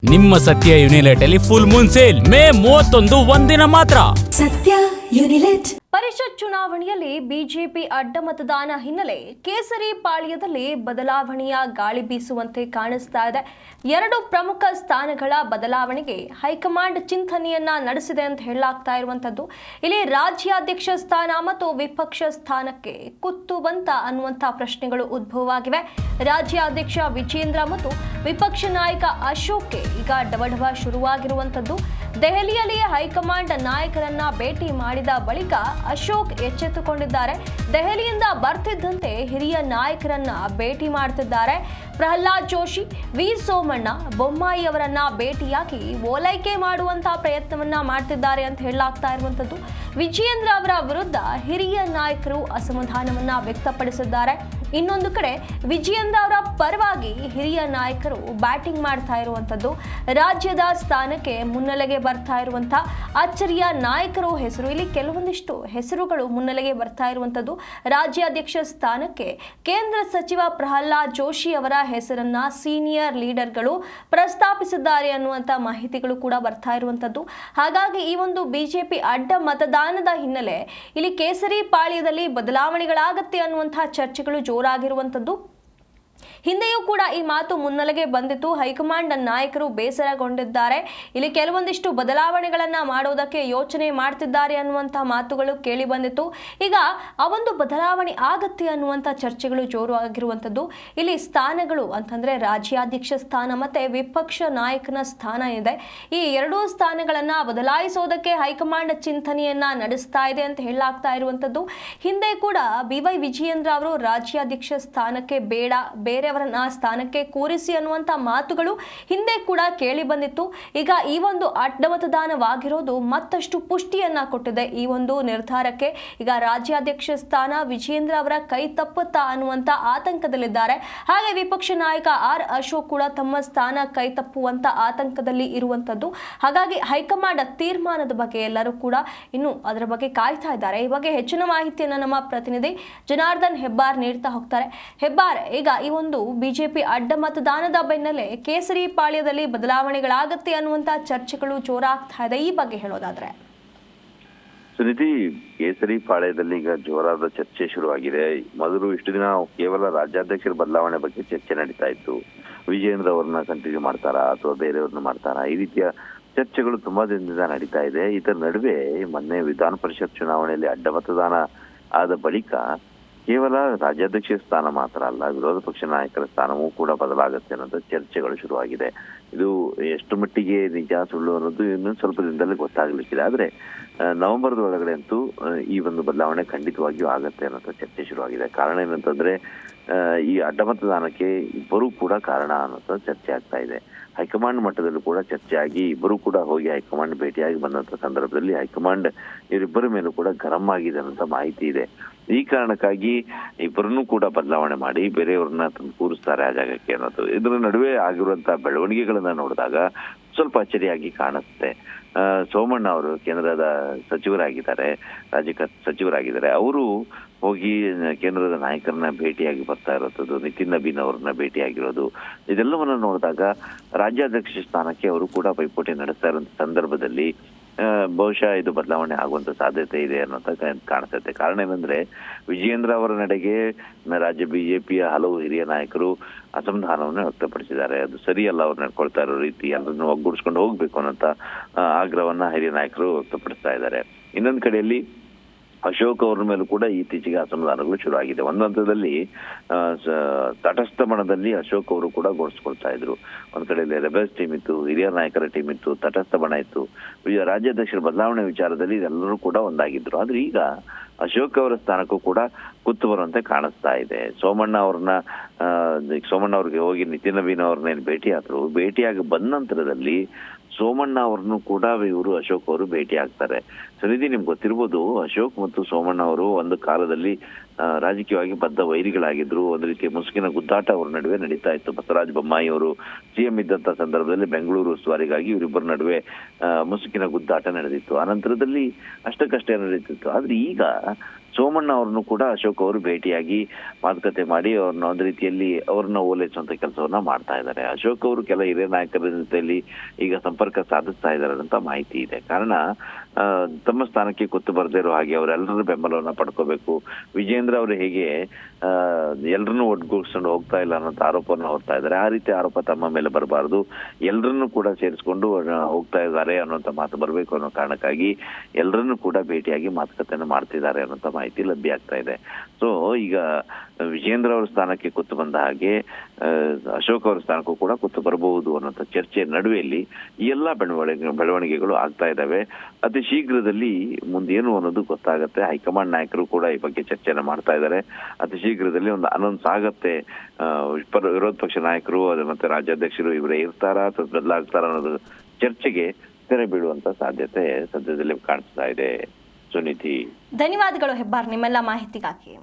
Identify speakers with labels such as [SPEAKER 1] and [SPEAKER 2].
[SPEAKER 1] ನಿಮ್ಮ ಸತ್ಯ ಯುನಿಲೆಟ್ ಅಲ್ಲಿ ಫುಲ್ ಮೂನ್ ಸೇಲ್ ಮೇ 31 ಒಂದಿನ ಮಾತ್ರ.
[SPEAKER 2] ಸತ್ಯ ಯುನಿಲೆಟ್.
[SPEAKER 3] ಪರಿಷತ್ ಚುನಾವಣೆಯಲ್ಲಿ ಬಿಜೆಪಿ ಅಡ್ಡ ಮತದಾನ ಹಿನ್ನೆಲೆ ಕೇಸರಿ ಪಾಳ್ಯದಲ್ಲಿ ಬದಲಾವಣೆಯ ಗಾಳಿ ಬೀಸುವಂತೆ ಕಾಣಿಸ್ತಾ ಇದೆ. ಎರಡು ಪ್ರಮುಖ ಸ್ಥಾನಗಳ ಬದಲಾವಣೆಗೆ ಹೈಕಮಾಂಡ್ ಚಿಂತನೆಯನ್ನ ನಡೆಸಿದೆ ಅಂತ ಹೇಳಲಾಗ್ತಾ ಇರುವಂತದ್ದು. ಇಲ್ಲಿ ರಾಜ್ಯಾಧ್ಯಕ್ಷ ಸ್ಥಾನ ಮತ್ತು ವಿಪಕ್ಷ ಸ್ಥಾನಕ್ಕೆ ಕುತ್ತು ಬಂತ ಅನ್ನುವಂಥ ಪ್ರಶ್ನೆಗಳು ಉದ್ಭವವಾಗಿವೆ. ರಾಜ್ಯಾಧ್ಯಕ್ಷ ವಿಜೇಂದ್ರ ಮತ್ತು ವಿಪಕ್ಷ ನಾಯಕ ಅಶೋಕ್ಗೆ ಈಗ ಡವಡವ ಶುರುವಾಗಿರುವಂತದ್ದು. ದೆಹಲಿಯಲ್ಲಿ ಹೈಕಮಾಂಡ್ ನಾಯಕರನ್ನ ಭೇಟಿ ಮಾಡಿದ ಬಳಿಕ ಅಶೋಕ್ ಎಚ್ಚೆತ್ತುಕೊಂಡಿದ್ದಾರೆ. ದೆಹಲಿಯಿಂದ ಬರ್ತಿದ್ದಂತೆ ಹಿರಿಯ ನಾಯಕರನ್ನ ಭೇಟಿ ಮಾಡ್ತಿದ್ದಾರೆ. ಪ್ರಹ್ಲಾದ್ ಜೋಶಿ, ವಿ ಸೋಮಣ್ಣ, ಬೊಮ್ಮಾಯಿ ಅವರನ್ನ ಭೇಟಿಯಾಗಿ ಓಲೈಕೆ ಮಾಡುವಂತಹ ಪ್ರಯತ್ನವನ್ನ ಮಾಡ್ತಿದ್ದಾರೆ ಅಂತ ಹೇಳಲಾಗ್ತಾ ಇರುವಂತದ್ದು. ವಿಜಯೇಂದ್ರ ಅವರ ವಿರುದ್ಧ ಹಿರಿಯ ನಾಯಕರು ಅಸಮಾಧಾನವನ್ನ ವ್ಯಕ್ತಪಡಿಸಿದ್ದಾರೆ. ಇನ್ನೊಂದು ಕಡೆ ವಿಜಯೇಂದ್ರ ಅವರ ಪರವಾಗಿ ಹಿರಿಯ ನಾಯಕರು ಬ್ಯಾಟಿಂಗ್ ಮಾಡ್ತಾ ಇರುವಂತದ್ದು. ರಾಜ್ಯದ ಸ್ಥಾನಕ್ಕೆ ಮುನ್ನೆಲೆಗೆ ಬರ್ತಾ ಇರುವಂತಹ ಅಚ್ಚರಿಯ ನಾಯಕರು ಹೆಸರು, ಇಲ್ಲಿ ಕೆಲವೊಂದಿಷ್ಟು ಹೆಸರುಗಳು ಮುನ್ನೆಲೆಗೆ ಬರ್ತಾ ಇರುವಂತದ್ದು. ರಾಜ್ಯಾಧ್ಯಕ್ಷ ಸ್ಥಾನಕ್ಕೆ ಕೇಂದ್ರ ಸಚಿವ ಪ್ರಹ್ಲಾದ್ ಜೋಶಿ ಅವರ ಹೆಸರನ್ನ ಸೀನಿಯರ್ ಲೀಡರ್ಗಳು ಪ್ರಸ್ತಾಪಿಸಿದ್ದಾರೆ ಅನ್ನುವಂಥ ಮಾಹಿತಿಗಳು ಕೂಡ ಬರ್ತಾ ಇರುವಂತದ್ದು. ಹಾಗಾಗಿ ಈ ಒಂದು ಬಿಜೆಪಿ ಅಡ್ಡ ಮತದಾನದ ಹಿನ್ನೆಲೆ ಇಲ್ಲಿ ಕೇಸರಿ ಪಾಳ್ಯದಲ್ಲಿ ಬದಲಾವಣೆಗಳಾಗತ್ತೆ ಅನ್ನುವಂತಹ ಚರ್ಚೆಗಳು ಜೋರಾಗಿರುವಂತದ್ದು. ಹಿಂದೆಯೂ ಕೂಡ ಈ ಮಾತು ಮುನ್ನೆಲೆಗೆ ಬಂದಿತ್ತು. ಹೈಕಮಾಂಡ್ ನಾಯಕರು ಬೇಸರಗೊಂಡಿದ್ದಾರೆ. ಇಲ್ಲಿ ಕೆಲವೊಂದಿಷ್ಟು ಬದಲಾವಣೆಗಳನ್ನ ಮಾಡೋದಕ್ಕೆ ಯೋಚನೆ ಮಾಡ್ತಿದ್ದಾರೆ ಅನ್ನುವಂತಹ ಮಾತುಗಳು ಕೇಳಿ ಬಂದಿತ್ತು. ಈಗ ಆ ಒಂದು ಬದಲಾವಣೆ ಆಗತ್ತೆ ಅನ್ನುವಂಥ ಚರ್ಚೆಗಳು ಜೋರಾಗಿರುವಂಥದ್ದು. ಇಲ್ಲಿ ಸ್ಥಾನಗಳು ಅಂತಂದ್ರೆ ರಾಜ್ಯಾಧ್ಯಕ್ಷ ಸ್ಥಾನ ಮತ್ತೆ ವಿಪಕ್ಷ ನಾಯಕನ ಸ್ಥಾನ ಇದೆ. ಈ ಎರಡೂ ಸ್ಥಾನಗಳನ್ನ ಬದಲಾಯಿಸೋದಕ್ಕೆ ಹೈಕಮಾಂಡ್ ಚಿಂತನೆಯನ್ನ ನಡೆಸ್ತಾ ಇದೆ ಅಂತ ಹೇಳಲಾಗ್ತಾ ಇರುವಂಥದ್ದು. ಹಿಂದೆ ಕೂಡ BY ವಿಜಯೇಂದ್ರ ಅವರು ರಾಜ್ಯಾಧ್ಯಕ್ಷ ಸ್ಥಾನಕ್ಕೆ ಬೇಡ, ಬೇರೆಯವರನ್ನ ಸ್ಥಾನಕ್ಕೆ ಕೂರಿಸಿ ಅನ್ನುವಂಥ ಮಾತುಗಳು ಹಿಂದೆ ಕೂಡ ಕೇಳಿ ಬಂದಿತ್ತು. ಈಗ ಈ ಒಂದು ಅಡ್ಡ ಮತದಾನವಾಗಿರೋದು ಮತ್ತಷ್ಟು ಪುಷ್ಟಿಯನ್ನ ಕೊಟ್ಟಿದೆ ಈ ಒಂದು ನಿರ್ಧಾರಕ್ಕೆ. ಈಗ ರಾಜ್ಯಾಧ್ಯಕ್ಷ ಸ್ಥಾನ ವಿಜಯೇಂದ್ರ ಅವರ ಕೈ ತಪ್ಪುತ್ತಾ ಅನ್ನುವಂಥ ಆತಂಕದಲ್ಲಿದ್ದಾರೆ. ಹಾಗೆ ವಿಪಕ್ಷ ನಾಯಕ R ಅಶೋಕ್ ಕೂಡ ತಮ್ಮ ಸ್ಥಾನ ಕೈ ತಪ್ಪುವಂತ ಆತಂಕದಲ್ಲಿ ಇರುವಂತದ್ದು. ಹಾಗಾಗಿ ಹೈಕಮಾಂಡ್ ತೀರ್ಮಾನದ ಬಗ್ಗೆ ಎಲ್ಲರೂ ಕೂಡ ಇನ್ನು ಅದರ ಬಗ್ಗೆ ಕಾಯ್ತಾ ಇದ್ದಾರೆ. ಈ ಬಗ್ಗೆ ಹೆಚ್ಚಿನ ಮಾಹಿತಿಯನ್ನು ನಮ್ಮ ಪ್ರತಿನಿಧಿ ಜನಾರ್ದನ್ ಹೆಬ್ಬಾರ್ ನೀಡ್ತಾ ಹೋಗ್ತಾರೆ. ಹೆಬ್ಬಾರ್, ಈಗ ಈ ಒಂದು ಬಿಜೆಪಿ ಅಡ್ಡ ಮತದಾನದ ಬೆನ್ನಲ್ಲೇ ಕೇಸರಿ ಪಾಳ್ಯದಲ್ಲಿ ಬದಲಾವಣೆಗಳಾಗತ್ತೆ ಅನ್ನುವಂತ ಚರ್ಚೆಗಳು ಜೋರಾಗ್ತಾ ಇದೆ. ಈ ಬಗ್ಗೆ ಹೇಳೋದಾದ್ರೆ
[SPEAKER 4] ಸುನಿಧಿ, ಕೇಸರಿ ಪಾಳ್ಯದಲ್ಲಿ ಈಗ ಜೋರಾದ ಚರ್ಚೆ ಶುರುವಾಗಿದೆ. ಮೊದಲು ಇಷ್ಟು ದಿನ ಕೇವಲ ರಾಜ್ಯಾಧ್ಯಕ್ಷರ ಬದಲಾವಣೆ ಬಗ್ಗೆ ಚರ್ಚೆ ನಡೀತಾ ಇತ್ತು. ವಿಜಯೇಂದ್ರ ಅವ್ರನ್ನ ಕಂಟಿನ್ಯೂ ಮಾಡ್ತಾರಾ ಅಥವಾ ಬೇರೆಯವ್ರನ್ನ ಮಾಡ್ತಾರಾ, ಈ ರೀತಿಯ ಚರ್ಚೆಗಳು ತುಂಬಾ ದಿನದಿಂದ ನಡೀತಾ ಇದೆ. ಇದರ ನಡುವೆ ಮೊನ್ನೆ ವಿಧಾನ ಪರಿಷತ್ ಚುನಾವಣೆಯಲ್ಲಿ ಅಡ್ಡ ಮತದಾನ ಆದ ಬಳಿಕ ಕೇವಲ ರಾಜ್ಯಾಧ್ಯಕ್ಷ ಸ್ಥಾನ ಮಾತ್ರ ಅಲ್ಲ, ವಿರೋಧ ಪಕ್ಷ ನಾಯಕರ ಸ್ಥಾನವೂ ಕೂಡ ಬದಲಾಗುತ್ತೆ ಅನ್ನೋದು ಚರ್ಚೆಗಳು ಶುರುವಾಗಿದೆ. ಇದು ಎಷ್ಟು ಮಟ್ಟಿಗೆ ನಿಜ ಸುಳ್ಳು ಅನ್ನೋದು ಇನ್ನೊಂದು ಸ್ವಲ್ಪ ದಿನದಲ್ಲಿ ಗೊತ್ತಾಗ್ಲಿಕ್ಕಿದೆ. ಆದ್ರೆ ನವೆಂಬರ್ದ ಒಳಗಡೆ ಅಂತೂ ಈ ಒಂದು ಬದಲಾವಣೆ ಖಂಡಿತವಾಗಿಯೂ ಆಗತ್ತೆ ಅನ್ನೋ ಚರ್ಚೆ ಶುರುವಾಗಿದೆ. ಕಾರಣ ಏನಂತಂದ್ರೆ ಈ ಅಡ್ಡ ಮತದಾನಕ್ಕೆ ಇಬ್ಬರೂ ಕೂಡ ಕಾರಣ ಅನ್ನೋ ಚರ್ಚೆ ಆಗ್ತಾ ಇದೆ. ಹೈಕಮಾಂಡ್ ಮಟ್ಟದಲ್ಲೂ ಕೂಡ ಚರ್ಚೆ ಆಗಿ ಇಬ್ಬರು ಕೂಡ ಹೋಗಿ ಹೈಕಮಾಂಡ್ ಭೇಟಿಯಾಗಿ ಬಂದಂತ ಸಂದರ್ಭದಲ್ಲಿ ಹೈಕಮಾಂಡ್ ಇವರಿಬ್ಬರ ಮೇಲೂ ಕೂಡ ಗರಂ ಆಗಿದೆ ಅನ್ನೋ ಮಾಹಿತಿ ಇದೆ. ಈ ಕಾರಣಕ್ಕಾಗಿ ಇಬ್ಬರನ್ನೂ ಕೂಡ ಬದಲಾವಣೆ ಮಾಡಿ ಬೇರೆಯವ್ರನ್ನ ತಂದು ಕೂರಿಸ್ತಾರೆ ಆ ಜಾಗಕ್ಕೆ ಅನ್ನೋದು. ಇದರ ನಡುವೆ ಆಗಿರುವಂತಹ ಬೆಳವಣಿಗೆಗಳನ್ನ ನೋಡಿದಾಗ ಸ್ವಲ್ಪ ಅಚ್ಚರಿಯಾಗಿ ಕಾಣಿಸುತ್ತೆ. ಸೋಮಣ್ಣ ಅವರು ಕೇಂದ್ರದ ಸಚಿವರಾಗಿದ್ದಾರೆ, ರಾಜ್ಯ ಸಚಿವರಾಗಿದ್ದಾರೆ. ಅವರು ಹೋಗಿ ಕೇಂದ್ರದ ನಾಯಕರನ್ನ ಭೇಟಿಯಾಗಿ ಬರ್ತಾ ಇರೋದು, ನಿತಿನ್ ನಬೀನ್ ಅವ್ರನ್ನ ಭೇಟಿಯಾಗಿರೋದು, ಇದೆಲ್ಲವನ್ನ ನೋಡಿದಾಗ ರಾಜ್ಯಾಧ್ಯಕ್ಷ ಸ್ಥಾನಕ್ಕೆ ಅವರು ಕೂಡ ಪೈಪೋಟಿ ನಡೆಸ್ತಾ ಇರೋ ಸಂದರ್ಭದಲ್ಲಿ ಬಹುಶಃ ಇದು ಬದಲಾವಣೆ ಆಗುವಂತ ಸಾಧ್ಯತೆ ಇದೆ ಅನ್ನೋಂತ ಕಾಣಿಸುತ್ತೆ. ಕಾರಣ ಏನಂದ್ರೆ ವಿಜಯೇಂದ್ರ ಅವರ ನಡೆಗೆ ರಾಜ್ಯ ಬಿಜೆಪಿಯ ಹಲವು ಹಿರಿಯ ನಾಯಕರು ಅಸಮಾಧಾನವನ್ನು ವ್ಯಕ್ತಪಡಿಸಿದ್ದಾರೆ. ಅದು ಸರಿಯಲ್ಲ, ಅವ್ರು ನಡ್ಕೊಳ್ತಾ ಇರೋ ರೀತಿ, ಎಲ್ಲರನ್ನು ಒಗ್ಗೂಡಿಸ್ಕೊಂಡು ಹೋಗ್ಬೇಕು ಅನ್ನೋಂತ ಆಗ್ರಹವನ್ನ ಹಿರಿಯ ನಾಯಕರು ವ್ಯಕ್ತಪಡಿಸ್ತಾ ಇದ್ದಾರೆ. ಇನ್ನೊಂದು ಕಡೆಯಲ್ಲಿ ಅಶೋಕ್ ಅವ್ರ ಮೇಲೂ ಕೂಡ ಇತ್ತೀಚೆಗೆ ಅಸಮಾಧಾನಗಳು ಶುರುವಾಗಿದೆ. ಒಂದು ಹಂತದಲ್ಲಿ ತಟಸ್ಥ ಬಣದಲ್ಲಿ ಅಶೋಕ್ ಅವರು ಕೂಡ ಘೋಷಿಸ್ಕೊಳ್ತಾ ಇದ್ರು. ಒಂದ್ ಕಡೆಯಲ್ಲಿ ರೆಬೆಲ್ಸ್ ಟೀಮ್ ಇತ್ತು, ಹಿರಿಯ ನಾಯಕರ ಟೀಮ್ ಇತ್ತು, ತಟಸ್ಥ ಬಣ ಇತ್ತು. ರಾಜ್ಯಾಧ್ಯಕ್ಷರ ಬದಲಾವಣೆ ವಿಚಾರದಲ್ಲಿ ಇದೆಲ್ಲರೂ ಕೂಡ ಒಂದಾಗಿದ್ರು. ಆದ್ರೆ ಈಗ ಅಶೋಕ್ ಅವರ ಸ್ಥಾನಕ್ಕೂ ಕೂಡ ಕುತ್ತು ಬರುವಂತೆ ಕಾಣಿಸ್ತಾ ಇದೆ. ಸೋಮಣ್ಣ ಅವ್ರಿಗೆ ಹೋಗಿ ನಿತಿನ್ ನಬೀನ್ ಅವ್ರನ್ನೇನು ಭೇಟಿ ಆದ್ರು, ಭೇಟಿಯಾಗಿ ಬಂದ ನಂತರದಲ್ಲಿ ಸೋಮಣ್ಣ ಅವ್ರನ್ನು ಕೂಡ ಇವರು ಅಶೋಕ್ ಅವರು ಭೇಟಿ ಆಗ್ತಾರೆ. ಸರಿದಿ, ನಿಮ್ಗೆ ಗೊತ್ತಿರ್ಬೋದು, ಅಶೋಕ್ ಮತ್ತು ಸೋಮಣ್ಣ ಅವರು ಒಂದು ಕಾಲದಲ್ಲಿ ರಾಜಕೀಯವಾಗಿ ಬದ್ಧ ವೈರಿಗಳಾಗಿದ್ರು. ಒಂದು ರೀತಿಯ ಮುಸುಕಿನ ಗುದ್ದಾಟ ಅವ್ರ ನಡುವೆ ನಡೀತಾ ಇತ್ತು. ಬಸವರಾಜ ಬೊಮ್ಮಾಯಿ ಅವರು ಸಿಎಂ ಇದ್ದಂತ ಸಂದರ್ಭದಲ್ಲಿ ಬೆಂಗಳೂರು ಉಸ್ತುವಾರಿಗಾಗಿ ಇವರಿಬ್ಬರ ನಡುವೆ ಮುಸುಕಿನ ಗುದ್ದಾಟ ನಡೆದಿತ್ತು. ಅನಂತರದಲ್ಲಿ ಅಷ್ಟಕ್ಕಷ್ಟೇ ನಡೀತಿತ್ತು. ಆದ್ರೆ ಈಗ ಸೋಮಣ್ಣ ಅವ್ರನ್ನು ಕೂಡ ಅಶೋಕ್ ಅವರು ಭೇಟಿಯಾಗಿ ಮಾತುಕತೆ ಮಾಡಿ ಅವ್ರನ್ನ ಒಂದು ರೀತಿಯಲ್ಲಿ ಅವ್ರನ್ನ ಓಲೈಸುವಂತ ಕೆಲಸವನ್ನ ಮಾಡ್ತಾ ಇದ್ದಾರೆ. ಅಶೋಕ್ ಅವರು ಕೆಲ ಹಿರಿಯ ನಾಯಕರ ಜೊತೆಯಲ್ಲಿ ಈಗ ಸಂಪರ್ಕ ಸಾಧಿಸ್ತಾ ಇದ್ದಾರೆ ಅಂತ ಮಾಹಿತಿ ಇದೆ. ಕಾರಣ ತಮ್ಮ ಸ್ಥಾನಕ್ಕೆ ಕುತ್ತು ಬರದೇ ಇರೋ ಹಾಗೆ ಅವರೆಲ್ಲರ ಬೆಂಬಲವನ್ನ ಪಡ್ಕೋಬೇಕು. ವಿಜೇಂದ್ರ ಅವರು ಹೇಗೆ ಎಲ್ಲರನ್ನೂ ಒಟ್ಟುಗೂಡಿಸ್ಕೊಂಡು ಹೋಗ್ತಾ ಇಲ್ಲ ಅನ್ನೋಂಥ ಆರೋಪವನ್ನು ಹೊರ್ತಾ ಇದ್ದಾರೆ. ಆ ರೀತಿ ಆರೋಪ ತಮ್ಮ ಮೇಲೆ ಬರಬಾರದು, ಎಲ್ಲರನ್ನೂ ಕೂಡ ಸೇರಿಸ್ಕೊಂಡು ಹೋಗ್ತಾ ಇದ್ದಾರೆ ಅನ್ನೋಂಥ ಮಾತು ಬರಬೇಕು ಅನ್ನೋ ಕಾರಣಕ್ಕಾಗಿ ಎಲ್ಲರನ್ನೂ ಕೂಡ ಭೇಟಿಯಾಗಿ ಮಾತುಕತೆಯನ್ನು ಮಾಡ್ತಿದ್ದಾರೆ ಅನ್ನೋಂಥ ಮಾಹಿತಿ ಲಭ್ಯ ಆಗ್ತಾ ಇದೆ. ಸೊ ಈಗ ವಿಜೇಂದ್ರ ಅವರ ಸ್ಥಾನಕ್ಕೆ ಕುತ್ತು ಬಂದ ಹಾಗೆ ಅಶೋಕ್ ಅವರ ಸ್ಥಾನಕ್ಕೂ ಕೂಡ ಕುತ್ತು ಬರಬಹುದು ಅನ್ನೋಂಥ ಚರ್ಚೆ ನಡುವೆಯಲ್ಲಿ ಈ ಎಲ್ಲಾ ಬೆಳವಣಿಗೆಗಳು ಆಗ್ತಾ ಇದ್ದಾವೆ. ಅತಿ ಶೀಘ್ರದಲ್ಲಿ ಮುಂದೇನು ಅನ್ನೋದು ಗೊತ್ತಾಗತ್ತೆ. ಹೈಕಮಾಂಡ್ ನಾಯಕರು ಕೂಡ ಈ ಬಗ್ಗೆ ಚರ್ಚೆನ ಮಾಡ್ತಾ ಇದ್ದಾರೆ. ಅತಿ ಶೀಘ್ರದಲ್ಲಿ ಒಂದು ಅನೌನ್ಸ್ ಆಗತ್ತೆ. ವಿರೋಧ ಪಕ್ಷ ನಾಯಕರು ಮತ್ತೆ ರಾಜ್ಯಾಧ್ಯಕ್ಷರು ಇವರೇ ಇರ್ತಾರಾ ಅಥವಾ ಬದಲಾಗ್ತಾರ ಅನ್ನೋದು ಚರ್ಚೆಗೆ ತೆರೆ ಬೀಳುವಂತ ಸಾಧ್ಯತೆ ಸದ್ಯದಲ್ಲಿ ಕಾಣಿಸ್ತಾ ಇದೆ. ಸುನೀತಿ,
[SPEAKER 3] ಧನ್ಯವಾದಗಳು ಹೆಬ್ಬಾರ್ ನಿಮ್ಮೆಲ್ಲ ಮಾಹಿತಿಗಾಗಿ.